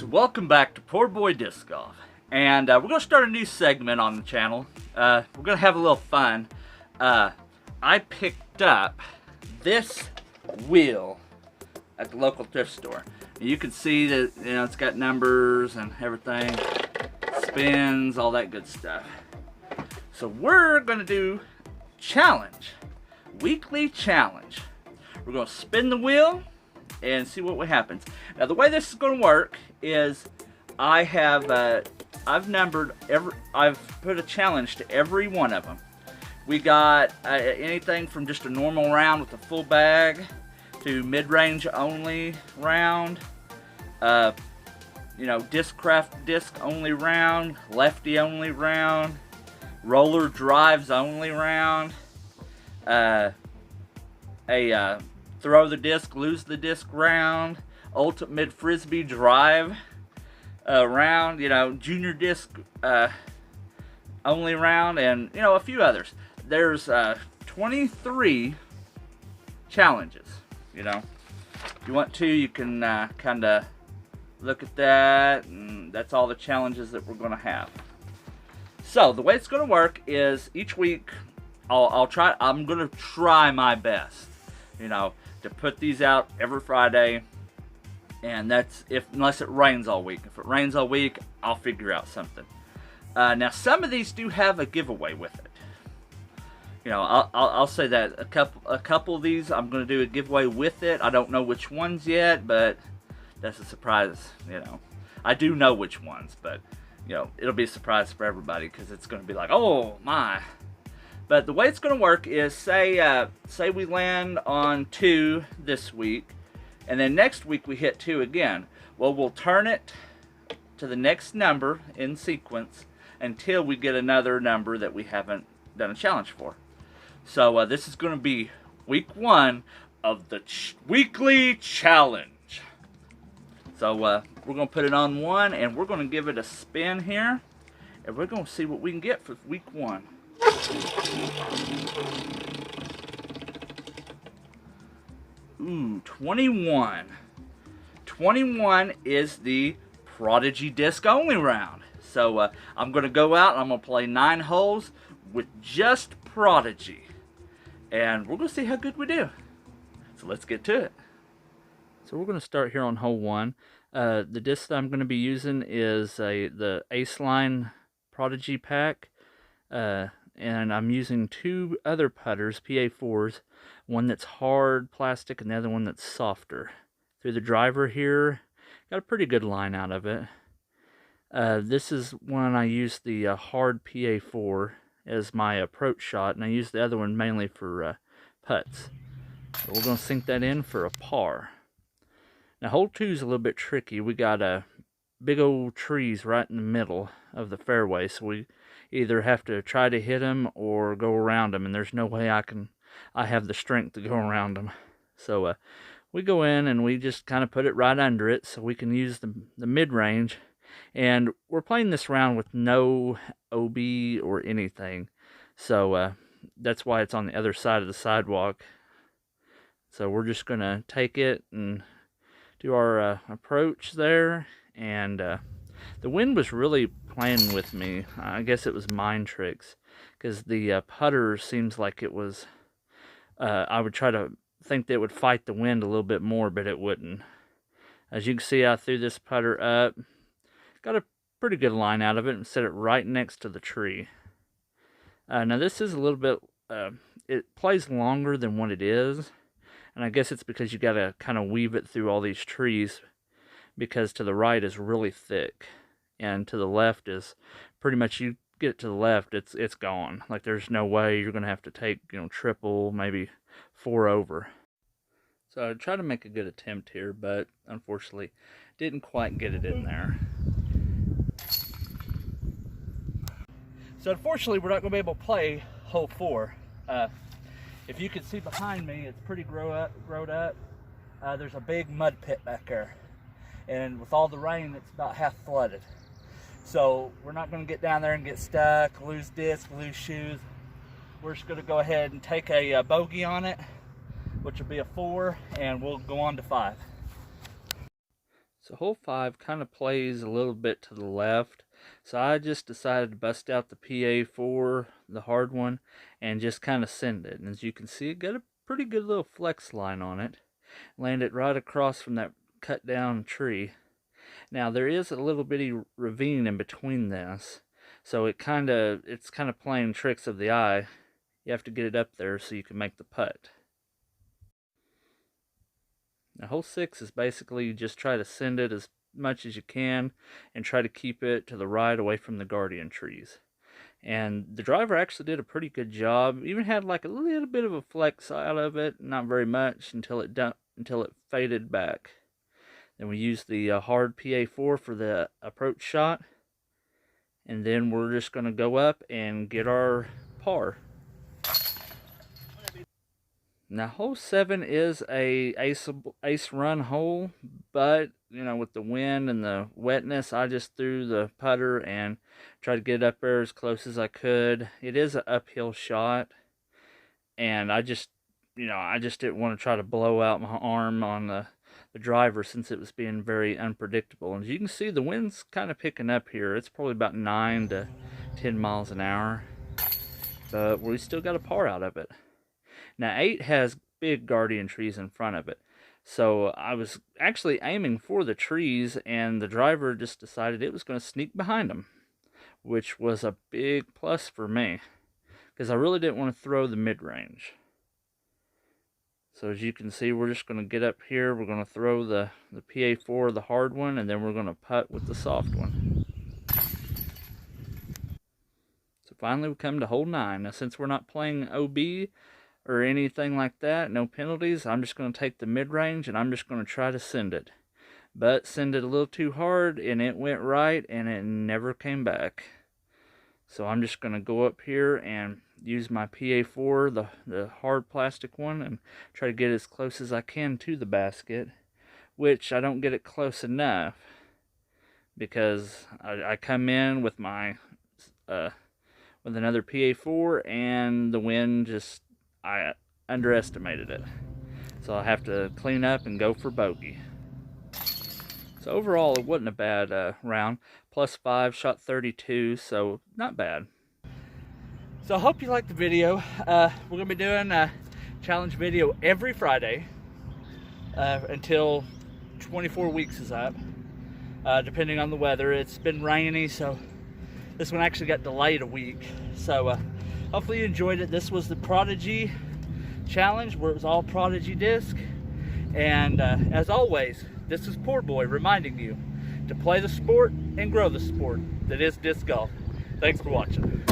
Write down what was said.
welcome back to PoorBoy Disc Golf, and we're going to start a new segment on the channel. We're going to have a little fun. I picked up this wheel at the local thrift store. You can see that it's got numbers and everything, spins, all that good stuff. So we're going to do challenge, weekly challenge. We're going to spin the wheel and see what happens. Now the way this is going to work is I've numbered I've put a challenge to every one of them. We got anything from just a normal round with a full bag to mid-range only round, Discraft disc only round, lefty only round, roller drives only round, throw the disc, lose the disc round, ultimate frisbee drive round, junior disc only round, and a few others. There's 23 challenges. If you want to, you can kind of look at that, and that's all the challenges that we're going to have. So the way it's going to work is each week I'm going to try my best, to put these out every Friday, and that's unless it rains all week. If it rains all week, I'll figure out something. Now some of these do have a giveaway with it. I'll say that a couple of these I'm going to do a giveaway with it. I don't know which ones yet, but that's a surprise. I do know which ones, but it'll be a surprise for everybody because it's going to be like, oh my. But the way it's going to work is say we land on 2 this week, and then next week we hit 2 again. Well, we'll turn it to the next number in sequence until we get another number that we haven't done a challenge for. So this is going to be week 1 of the weekly challenge. So we're going to put it on 1, and we're going to give it a spin here, and we're going to see what we can get for week 1. Ooh, 21. 21 is the Prodigy disc only round. So I'm going to go out and I'm going to play 9 holes with just Prodigy. And we're going to see how good we do. So let's get to it. So we're going to start here on hole 1. The disc that I'm going to be using is the Ace Line Prodigy pack. And I'm using 2 other putters, PA4s, one that's hard plastic and the other one that's softer. Through the driver here, got a pretty good line out of it. This is one I used the hard PA4 as my approach shot, and I used the other one mainly for putts. So we're going to sink that in for a par. Now hole 2 is a little bit tricky. We got big old trees right in the middle of the fairway, so we either have to try to hit them or go around them, and there's no way I have the strength to go around them. So we go in and we just kind of put it right under it so we can use the mid-range, and we're playing this round with no OB or anything, so that's why it's on the other side of the sidewalk. So we're just going to take it and do our approach there, and the wind was really playing with me. I guess it was mind tricks, because the putter seems like it was, I would try to think that it would fight the wind a little bit more, but it wouldn't. As you can see, I threw this putter up, got a pretty good line out of it, and set it right next to the tree. Now this is a little bit, it plays longer than what it is, and I guess it's because you got to kind of weave it through all these trees, because to the right is really thick, and to the left is pretty much, you get it to the left, it's gone. Like there's no way, you're going to have to take, triple, maybe 4 over. So I tried to make a good attempt here, but unfortunately didn't quite get it in there. So unfortunately we're not going to be able to play hole 4. If you can see behind me, it's pretty growed up. There's a big mud pit back there, and with all the rain, it's about half flooded. So we're not going to get down there and get stuck, lose disc, lose shoes. We're just going to go ahead and take a bogey on it, which will be a 4, and we'll go on to 5. So hole 5 kind of plays a little bit to the left. So I just decided to bust out the PA4, the hard one, and just kind of send it. And as you can see, it got a pretty good little flex line on it. Landed right across from that cut down tree. Now there is a little bitty ravine in between this. So it's kind of playing tricks of the eye. You have to get it up there so you can make the putt. Now hole 6 is basically you just try to send it as much as you can and try to keep it to the right away from the guardian trees. And the driver actually did a pretty good job. Even had like a little bit of a flex out of it, not very much until it faded back. Then we used the hard PA4 for the approach shot. And then we're just going to go up and get our par. Now, hole 7 is a ace run hole, but, you know, with the wind and the wetness, I just threw the putter and tried to get up there as close as I could. It is an uphill shot, and I just didn't want to try to blow out my arm on the driver since it was being very unpredictable. And as you can see, the wind's kind of picking up here. It's probably about 9 to 10 miles an hour, but we still got a par out of it. Now 8 has big guardian trees in front of it. So I was actually aiming for the trees, and the driver just decided it was going to sneak behind them, which was a big plus for me because I really didn't want to throw the mid-range. So as you can see, we're just going to get up here. We're going to throw the PA4, the hard one, and then we're going to putt with the soft one. So finally we come to hole 9. Now since we're not playing OB or anything like that, no penalties, I'm just going to take the mid-range and I'm just going to try to send it. But send it a little too hard and it went right and it never came back. So I'm just going to go up here and use my PA4, the hard plastic one, and try to get as close as I can to the basket, which I don't get it close enough because I come in with my with another PA4 and the wind just, I underestimated it. So I have to clean up and go for bogey. So overall, it wasn't a bad round. +5, shot 32, so not bad. So I hope you liked the video. We're going to be doing a challenge video every Friday until 24 weeks is up, depending on the weather. It's been rainy, so this one actually got delayed a week. So hopefully you enjoyed it. This was the Prodigy challenge where it was all Prodigy disc. And as always, this is PoorBoy reminding you to play the sport and grow the sport that is disc golf. Thanks for watching.